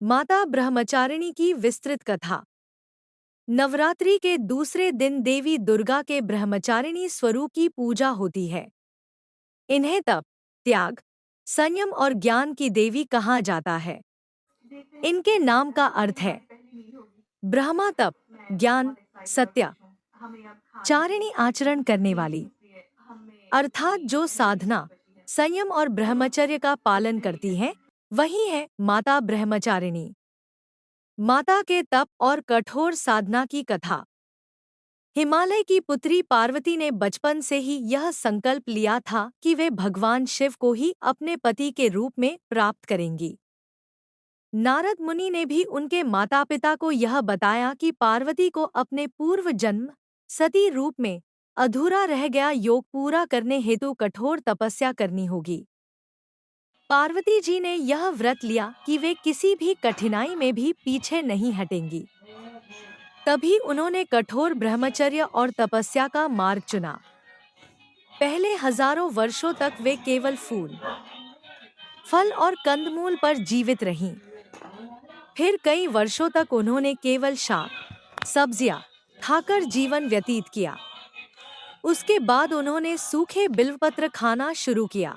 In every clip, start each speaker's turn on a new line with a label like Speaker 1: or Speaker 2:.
Speaker 1: माता ब्रह्मचारिणी की विस्तृत कथा। नवरात्रि के दूसरे दिन देवी दुर्गा के ब्रह्मचारिणी स्वरूप की पूजा होती है। इन्हें तप, त्याग, संयम और ज्ञान की देवी कहा जाता है। इनके नाम का अर्थ है ब्रह्मा तप, ज्ञान, सत्य, चारिणी आचरण करने वाली, अर्थात जो साधना, संयम और ब्रह्मचर्य का पालन करती है, वही है माता ब्रह्मचारिणी। माता के तप और कठोर साधना की कथा। हिमालय की पुत्री पार्वती ने बचपन से ही यह संकल्प लिया था कि वे भगवान शिव को ही अपने पति के रूप में प्राप्त करेंगी। नारद मुनि ने भी उनके माता पिता को यह बताया कि पार्वती को अपने पूर्व जन्म सती रूप में अधूरा रह गया योग पूरा करने हेतु कठोर तपस्या करनी होगी। पार्वती जी ने यह व्रत लिया कि वे किसी भी कठिनाई में भी पीछे नहीं हटेंगी। तभी उन्होंने कठोर ब्रह्मचर्य और तपस्या का मार्ग चुना। पहले हजारों वर्षों तक वे केवल फूल, फल और कंदमूल पर जीवित रहीं। फिर कई वर्षों तक उन्होंने केवल शाक, सब्जियां खाकर जीवन व्यतीत किया। उसके बाद उन्होंने सूखे बिल्वपत्र खाना शुरू किया।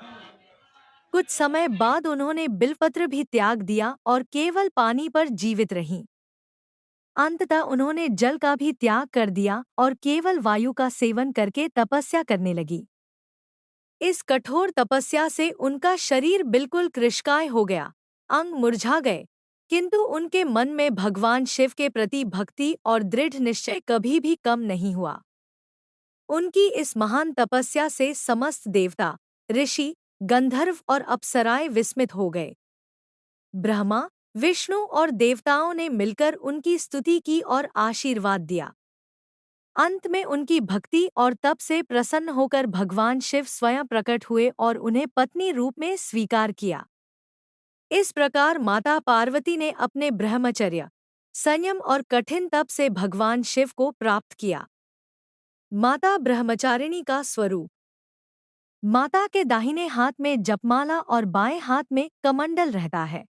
Speaker 1: कुछ समय बाद उन्होंने बिल्वपत्र भी त्याग दिया और केवल पानी पर जीवित रहीं। अंततः उन्होंने जल का भी त्याग कर दिया और केवल वायु का सेवन करके तपस्या करने लगी। इस कठोर तपस्या से उनका शरीर बिल्कुल कृशकाय हो गया, अंग मुरझा गए, किंतु उनके मन में भगवान शिव के प्रति भक्ति और दृढ़ निश्चय कभी भी कम नहीं हुआ। उनकी इस महान तपस्या से समस्त देवता, ऋषि, गंधर्व और अप्सराएं विस्मित हो गए। ब्रह्मा, विष्णु और देवताओं ने मिलकर उनकी स्तुति की और आशीर्वाद दिया। अंत में उनकी भक्ति और तप से प्रसन्न होकर भगवान शिव स्वयं प्रकट हुए और उन्हें पत्नी रूप में स्वीकार किया। इस प्रकार माता पार्वती ने अपने ब्रह्मचर्य, संयम और कठिन तप से भगवान शिव को प्राप्त किया। माता ब्रह्मचारिणी का स्वरूप। माता के दाहिने हाथ में जपमाला और बाएं हाथ में कमंडल रहता है।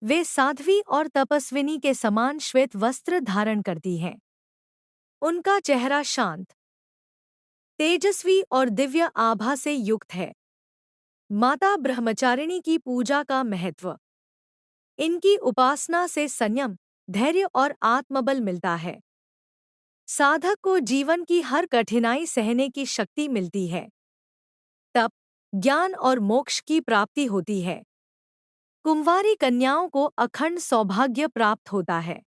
Speaker 1: वे साध्वी और तपस्विनी के समान श्वेत वस्त्र धारण करती हैं। उनका चेहरा शांत, तेजस्वी और दिव्य आभा से युक्त है। माता ब्रह्मचारिणी की पूजा का महत्व। इनकी उपासना से संयम, धैर्य और आत्मबल मिलता है। साधक को जीवन की हर कठिनाई सहने की शक्ति मिलती है। तप, ज्ञान और मोक्ष की प्राप्ति होती है। कुंवारी कन्याओं को अखंड सौभाग्य प्राप्त होता है।